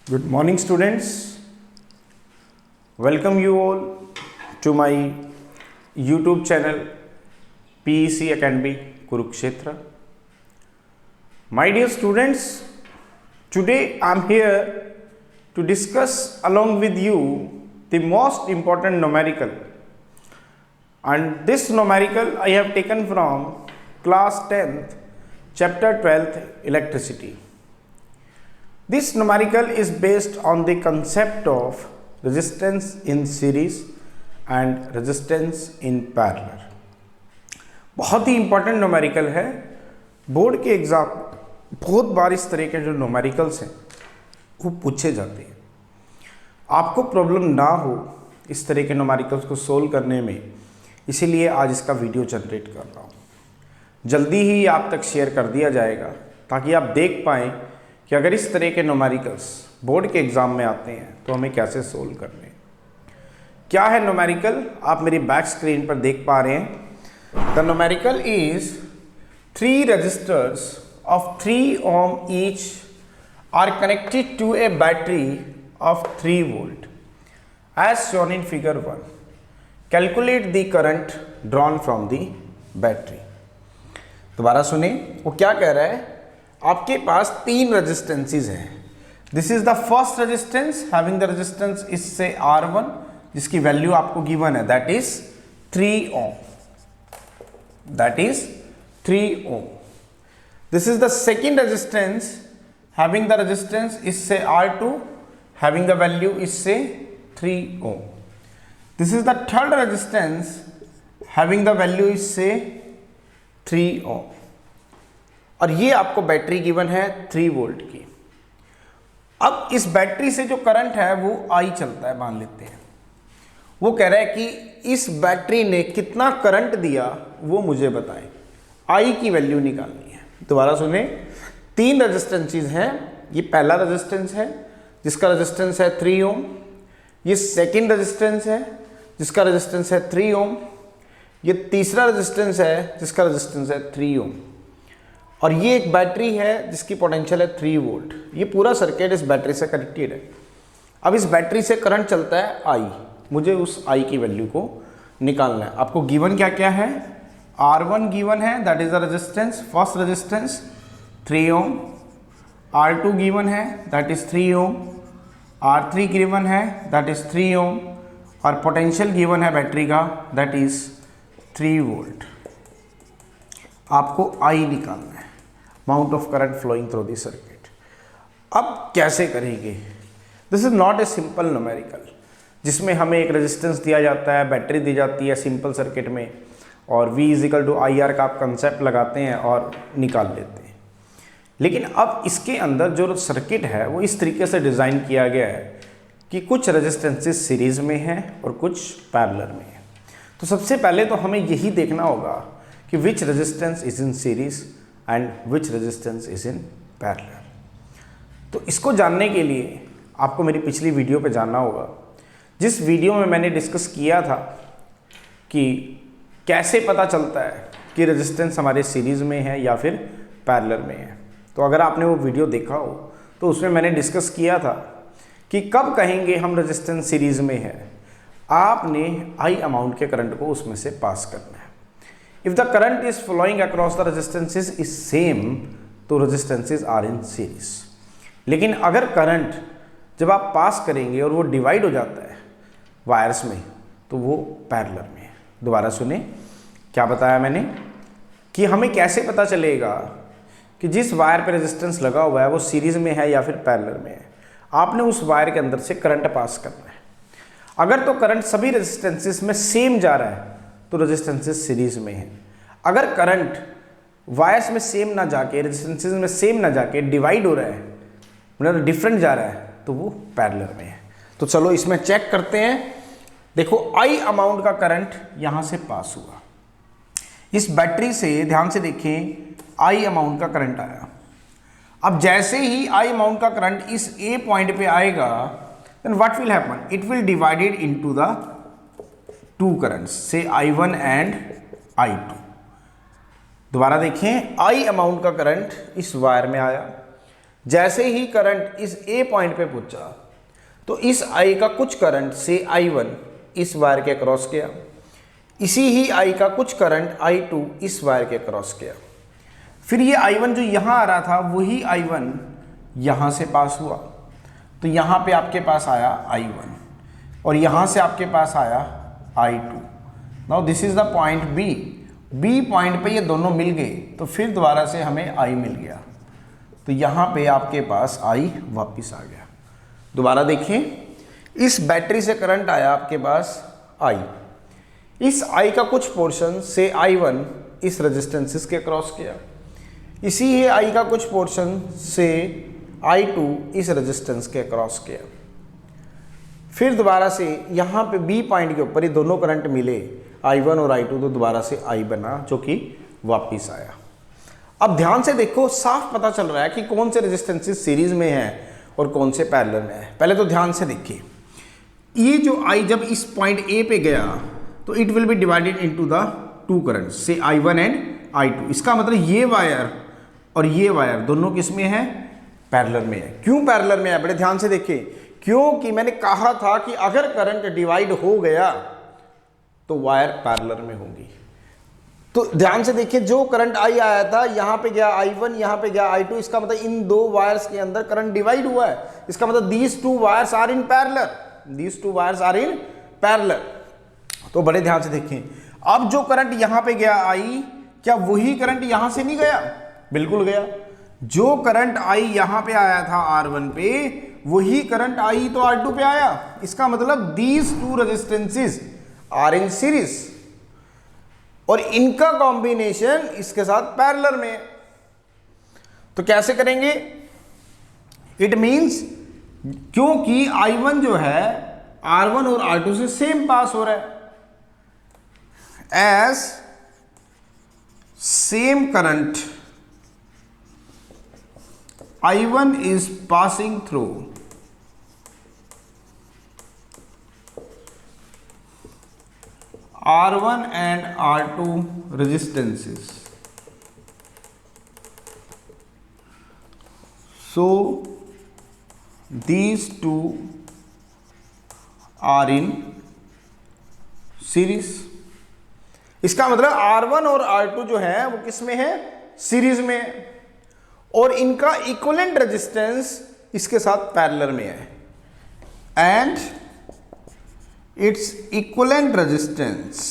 Good morning, students. Welcome you all to my YouTube channel PEC Academy Kurukshetra. My dear students, today I am here to discuss along with you the most important numerical, and this numerical I have taken from class 10th chapter 12th electricity. This numerical is based on the concept of resistance in series and resistance in parallel. बहुत ही important numerical है। Board के exam बहुत बार इस तरह के जो numericals हैं वो पूछे जाते हैं। आपको प्रॉब्लम ना हो इस तरह के न्यूमेरिकल्स को सोल्व करने में, इसीलिए आज इसका वीडियो जनरेट कर रहा हूँ। जल्दी ही आप तक शेयर कर दिया जाएगा ताकि आप देख पाएँ कि अगर इस तरह के न्यूमेरिकल्स बोर्ड के एग्ज़ाम में आते हैं तो हमें कैसे सोल्व करने हैं। क्या है न्यूमेरिकल, आप मेरी बैक स्क्रीन पर देख पा रहे हैं। The numerical is 3 resistors of 3 ohm each are connected to a battery of 3 volt as shown in figure 1. Calculate the current drawn from the battery. दोबारा सुने, वो क्या कह रहा है। आपके पास 3 रेजिस्टेंसेस हैं। This is the first resistance having the resistance is say R1, जिसकी वैल्यू आपको गिवन है, that is 3 ohm. That is 3 ohm. This is the second resistance having the resistance is से R2, having the value is से 3 ohm. This is the third resistance having the value is से 3 ohm. और ये आपको battery given है 3 volt की। अब इस बैटरी से जो करंट है वो I चलता है, मान लेते हैं। वो कह रहा है कि इस बैटरी ने कितना करंट दिया वो मुझे बताएं, I की वैल्यू निकालनी है। दोबारा सुने, 3 रेजिस्टेंसेस हैं। ये पहला रेजिस्टेंस है जिसका रेजिस्टेंस है 3 ohm। ये सेकेंड रेजिस्टेंस है जिसका रेजिस्टेंस है 3 ohm। ये तीसरा रेजिस्टेंस है जिसका रेजिस्टेंस है 3 ohm। और ये एक बैटरी है जिसकी पोटेंशियल है 3 volt। ये पूरा सर्किट इस बैटरी से कनेक्टेड है। अब इस बैटरी से करंट चलता है I, मुझे उस I की वैल्यू को निकालना है। आपको गिवन क्या क्या है, R1 गिवन है, that is the resistance, first resistance 3 ohm। R2 given है, that is 3 ohm। R3 given है, दैट इज 3 ohm। और पोटेंशियल गिवन है बैटरी का, दैट इज 3 volt। आपको I निकालना है, amount of current flowing through the circuit. अब कैसे करेंगे। This is not a simple numerical जिसमें हमें एक रेजिस्टेंस दिया जाता है, बैटरी दी जाती है सिंपल सर्किट में, और V इजिकल टू IR का आप कंसेप्ट लगाते हैं और निकाल लेते हैं। लेकिन अब इसके अंदर जो सर्किट है वो इस तरीके से डिज़ाइन किया गया है कि कुछ रेजिस्टेंसेस सीरीज में हैं और कुछ पैरेलल में हैं। तो सबसे पहले तो हमें यही देखना होगा कि which resistance is in series and which resistance is in parallel. तो इसको जानने के लिए आपको मेरी पिछली वीडियो पे जानना होगा, जिस वीडियो में मैंने डिस्कस किया था कि कैसे पता चलता है कि रेजिस्टेंस हमारे सीरीज में है या फिर पैरेलल में है। तो अगर आपने वो वीडियो देखा हो तो उसमें मैंने डिस्कस किया था कि कब कहेंगे हम रेजिस्टेंस सीरीज में है। आपने I अमाउंट के करंट को उसमें से पास करना है। If the current is flowing across the resistances is same, तो resistances are in series. लेकिन अगर करंट जब आप पास करेंगे और वो डिवाइड हो जाता है वायर्स में, तो वो पैरेलल में है। दोबारा सुने, क्या बताया मैंने कि हमें कैसे पता चलेगा कि जिस वायर पे रेजिस्टेंस लगा हुआ है वो सीरीज में है या फिर पैरेलल में है। आपने उस वायर के अंदर से करंट पास करना है। अगर तो करंट सभी रेजिस्टेंसेस में सेम जा रहा है तो रेजिस्टेंसेस सीरीज में है। अगर करंट वायर्स में सेम ना जाके, रेजिस्टेंसेस में सेम ना जाके डिवाइड हो रहा है, मतलब डिफरेंट जा रहा है, तो वो पैरेलल में है। तो चलो इसमें चेक करते हैं। देखो, I अमाउंट का करंट यहां से पास हुआ इस बैटरी से, ध्यान से देखें, I अमाउंट का करंट आया। अब जैसे ही I अमाउंट का करंट इस A पॉइंट पे आएगा, then what will happen, it will divided into the 2 currents, say I1 and I2। दोबारा देखें, I अमाउंट का करंट इस वायर में आया, जैसे ही करंट इस ए पॉइंट पे पहुंचा तो इस आई का कुछ करंट से I1 इस वायर के क्रॉस किया, इसी ही आई का कुछ करंट I2 इस वायर के क्रॉस किया। फिर ये I1 जो यहाँ आ रहा था वही I1 यहाँ से पास हुआ, तो यहाँ पे आपके पास आया I1 और यहाँ से आपके पास आया I2। Now this is the point B point पे ये दोनों मिल गए, तो फिर दोबारा से हमें I मिल गया, तो यहाँ पे आपके पास I वापस आ गया। दोबारा देखें, इस बैटरी से करंट आया आपके पास I, इस I का कुछ पोर्शन से I1 इस रेजिस्टेंसेस के क्रॉस किया, इसी ही I का कुछ पोर्शन से I2 इस रेजिस्टेंस के क्रॉस किया। फिर दोबारा से यहाँ पे बी पॉइंट के ऊपर ये दोनों करंट मिले I1 और I2, तो दोबारा से I बना जो कि वापिस आया। अब ध्यान से देखो, साफ पता चल रहा है कि कौन से रेजिस्टेंसेस सीरीज में हैं और कौन से पैरेलल में है। पहले तो ध्यान से देखिए, ये जो I जब इस पॉइंट ए पे गया तो it will be divided into the two current से I1 एंड I2। इसका मतलब ये वायर और ये वायर दोनों किस में है? पैरेलल में है। क्यों पैरेलल में है? बड़े ध्यान से देखिए, क्योंकि मैंने कहा था कि अगर करंट डिवाइड हो गया तो वायर पैरेलल में होंगी। तो ध्यान से देखिए, जो करंट I आया था यहाँ पे गया I1, यहाँ पे गया I2, इसका मतलब इन दो वायर्स के अंदर करंट डिवाइड हुआ है। इसका मतलब these two wires are in parallel, these two wires are in parallel. तो बड़े ध्यान से देखें, अब जो करंट यहाँ पे गया I, क्या वही करंट यहाँ से नहीं गया? बिल्कुल गया। जो करंट I यहाँ पे आया था R1 पे, वही करंट I तो R2 पे आया। इसका मतलब these two resistances are in series और इनका कॉम्बिनेशन इसके साथ पैरेलल में। तो कैसे करेंगे? इट मींस क्योंकि I1 जो है R1 और R2 से सेम पास हो रहा है, as same current I1 is passing through R1 and R2 resistances. So these two are in series. इसका मतलब R1 और R2 जो है वो किस में है? सीरीज में है, और इनका इक्विवेलेंट रेजिस्टेंस इसके साथ पैरेलल में है, and its equivalent resistance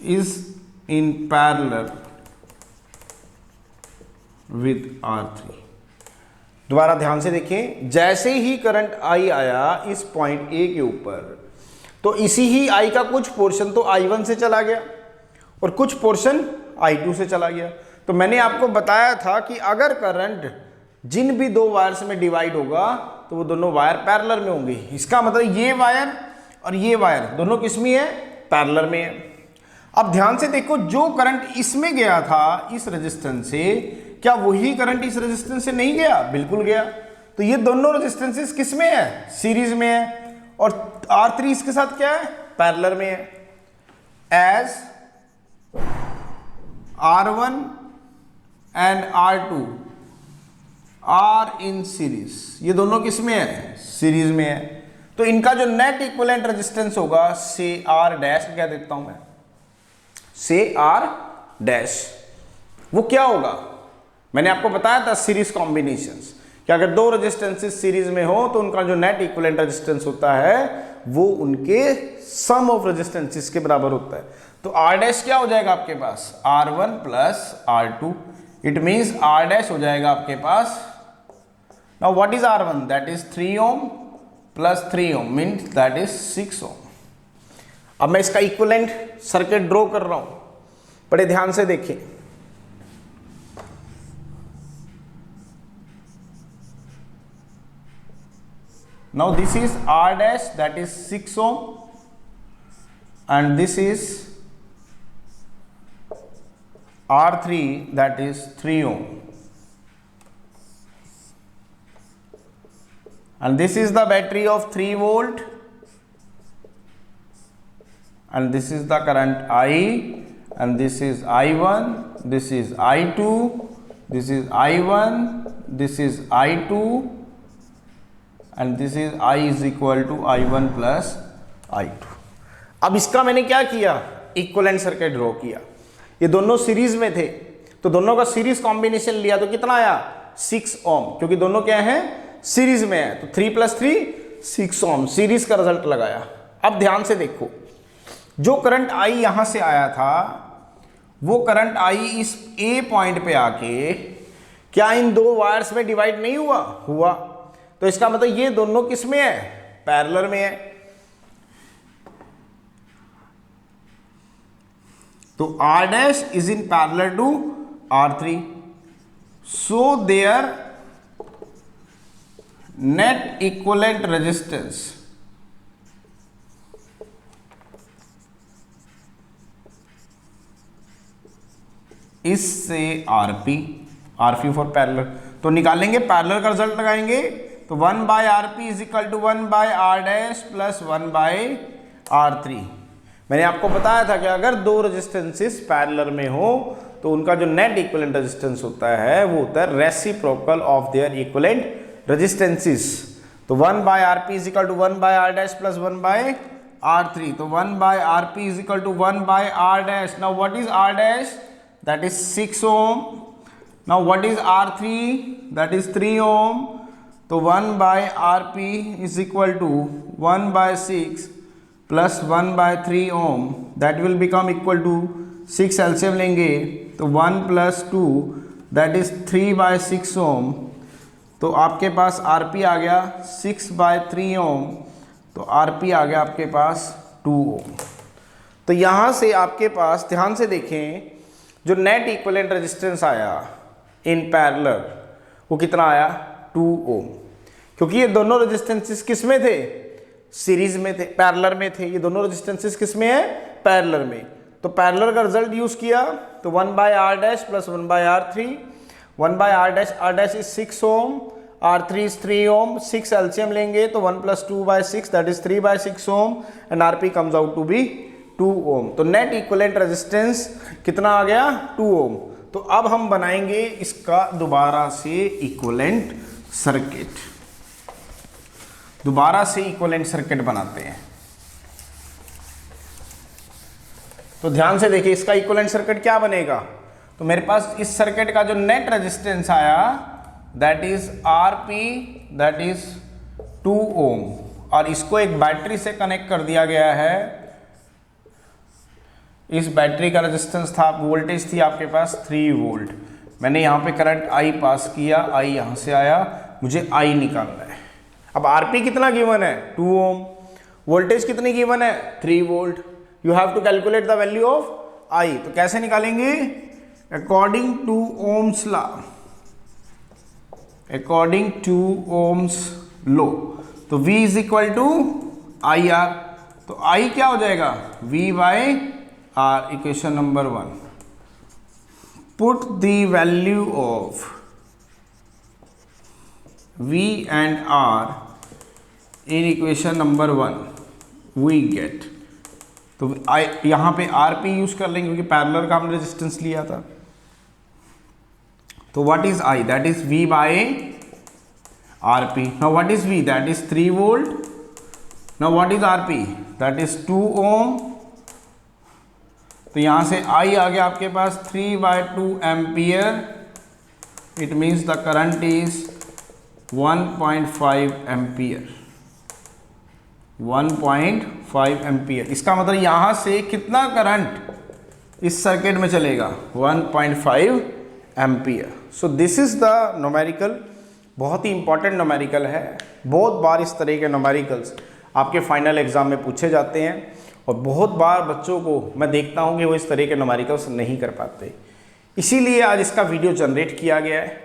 is in parallel with R3। दोबारा ध्यान से देखें, जैसे ही करंट I आया इस पॉइंट ए के ऊपर, तो इसी ही I का कुछ पोर्शन तो I1 से चला गया और कुछ पोर्शन I2 से चला गया। तो मैंने आपको बताया था कि अगर करंट जिन भी दो वायर्स में डिवाइड होगा तो वो दोनों वायर पैरेलल में होंगे। इसका मतलब ये वायर और ये वायर दोनों किस में है? पैरेलल में है। अब ध्यान से देखो, जो करंट इसमें गया था इस रेजिस्टेंस से, क्या वही करंट इस रेजिस्टेंस से नहीं गया? बिल्कुल गया। तो ये दोनों रेजिस्टेंसेस किस में है? सीरीज में है, और R3 इसके साथ क्या है? पैरेलल में है। As R1 and R2 are in series, ये दोनों किस में है? सीरीज में है। तो इनका जो नेट इक्विवेलेंट रेजिस्टेंस होगा से R डैश कह देता हूं मैं, से R डैश, वो क्या होगा? मैंने आपको बताया था सीरीज कॉम्बिनेशंस कि अगर दो रेजिस्टेंसेस सीरीज में हो तो उनका जो नेट इक्विवेलेंट रेजिस्टेंस होता है वो उनके सम ऑफ रेजिस्टेंसेस के बराबर होता है। तो R डैश क्या हो जाएगा आपके पास? R1 plus R2। It means R dash हो जाएगा आपके पास, now what is R1? That is 3 ohm plus 3 ohm means that is 6 ohm. अब मैं इसका इक्विवेलेंट सर्किट ड्रॉ कर रहा हूं, बड़े ध्यान से देखें। Now this is R dash, that is 6 ohm, and this is R3, that is 3 ohm, and this is the battery of 3 volt, and this is the current I, and this is I1, this is I2, this is I1, this is I2, and this is I is equal to I1 plus I2. अब इसका मैंने क्या किया, equivalent circuit draw किया। ये दोनों series में थे तो दोनों का सीरीज कॉम्बिनेशन लिया तो कितना आया 6 ओम, क्योंकि दोनों क्या है सीरीज में है, तो 3 + 3 6 ओम, सीरीज का रिजल्ट लगाया। अब ध्यान से देखो, जो करंट आई यहां से आया था वो करंट आई इस ए पॉइंट पे आके क्या इन दो वायर्स में डिवाइड नहीं हुआ, तो इसका मतलब ये दोनों किस में है, पैरेलल में है। तो R dash is in parallel to R3, so their net equivalent resistance इस से RP फॉर पैरेलल, तो निकालेंगे पैरेलल का रिजल्ट लगाएंगे, तो 1/RP is equal to 1/R dash plus 1/R3। मैंने आपको बताया था कि अगर दो रेजिस्टेंसेस पैरेलल में हो तो उनका जो नेट इक्विवेलेंट रेजिस्टेंस होता है वो होता है reciprocal of their equivalent resistances. तो 1/RP is equal to 1/R dash plus 1/R3, तो 1/RP is equal to 1/R dash. Now what is R dash, that is 6 ohm. Now what is R3, that is 3 ohm. So 1/RP is equal to 1/6 plus 1/3 ohm, that will become equal to 6 LCM लेंगे तो 1 + 2 that is 3/6 ohm। तो आपके पास RP आ गया 6/3 ohm, तो RP आ गया आपके पास 2 ohm। तो यहाँ से आपके पास ध्यान से देखें, जो नेट इक्विवेलेंट रेजिस्टेंस आया इन पैरेलल वो कितना आया 2 ओम, क्योंकि ये दोनों रेजिस्टेंसेस किस में थे, सीरीज में थे, पैरेलल में थे। ये दोनों रेजिस्टेंसेस किस में है, पैरेलल में। तो पैरेलल का रिजल्ट यूज किया तो 1/R dash plus 1/R3, 1/R dash is 6 ohm, R3 is 3 ohm, 6 LCM लेंगे तो 1 + 2/6 that is 3/6 ohm, and RP comes out to be 2 ohm. तो नेट इक्विवेलेंट रेजिस्टेंस कितना आ गया 2 ओम। तो अब हम बनाएंगे इसका दोबारा से इक्विवेलेंट सर्किट, दोबारा से इक्विवेलेंट सर्किट बनाते हैं। तो ध्यान से देखिए इसका इक्विवेलेंट सर्किट क्या बनेगा, तो मेरे पास इस सर्किट का जो नेट रेजिस्टेंस आया that is RP that is 2 ओम, और इसको एक बैटरी से कनेक्ट कर दिया गया है। इस बैटरी का रेजिस्टेंस था, वोल्टेज थी आपके पास 3 वोल्ट। मैंने यहाँ पे करंट I पास किया, I यहाँ से आया, मुझे I निकालना है। अब RP कितना गिवन है 2 ओम, वोल्टेज कितनी गिवन है 3 volt. You have to calculate the value of I। तो कैसे निकालेंगे, according to Ohm's law, according to Ohm's law, तो V is equal to IR। तो I क्या हो जाएगा V/R, equation number 1। Put the value of V and R in equation number 1 we get, तो यहाँ पे RP यूज कर लेंगे क्योंकि पैरेलल का हमने रेजिस्टेंस लिया था। तो what is I, that is V/RP। Now what is V, that is 3 volt. Now what is RP, that is 2 ohm. तो यहां से I आ गया आपके पास 3/2 ampere, it means the current is 1.5 ampere, 1.5 ampere. इसका मतलब यहां से कितना करंट इस सर्किट में चलेगा 1.5 ampere. So this is the numerical, बहुत ही इंपॉर्टेंट न्यूमेरिकल है। बहुत बार इस तरह के न्यूमेरिकल्स आपके फाइनल एग्जाम में पूछे जाते हैं, और बहुत बार बच्चों को मैं देखता हूं कि वो इस तरह के न्यूमेरिकल्स नहीं कर पाते। इसीलिए आज इसका वीडियो जनरेट किया गया है,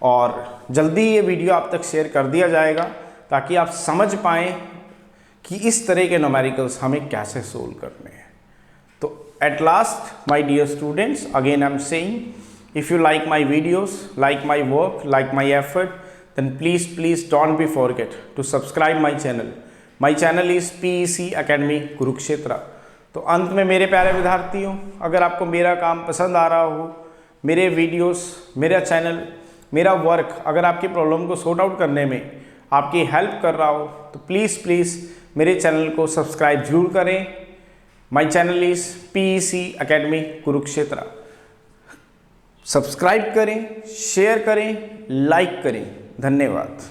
और जल्दी ये वीडियो आप तक शेयर कर दिया जाएगा ताकि आप समझ पाएँ कि इस तरह के न्यूमेरिकल्स हमें कैसे सोल्व करने हैं। तो at last my dear students, again I am saying, if you like my videos, like my work, like my effort, then please don't be forget to subscribe my channel. My channel is PEC Academy Kurukshetra. तो अंत में मेरे प्यारे विद्यार्थियों, अगर आपको मेरा काम पसंद आ रहा हो, मेरे वीडियोस, मेरा चैनल, मेरा वर्क अगर आपकी प्रॉब्लम को सॉर्ट आउट करने में आपकी हेल्प कर रहा हो तो प्लीज़ मेरे चैनल को सब्सक्राइब जरूर करें। My channel is PEC academy Kurukshetra. Subscribe करें, शेयर करें, लाइक करें। धन्यवाद।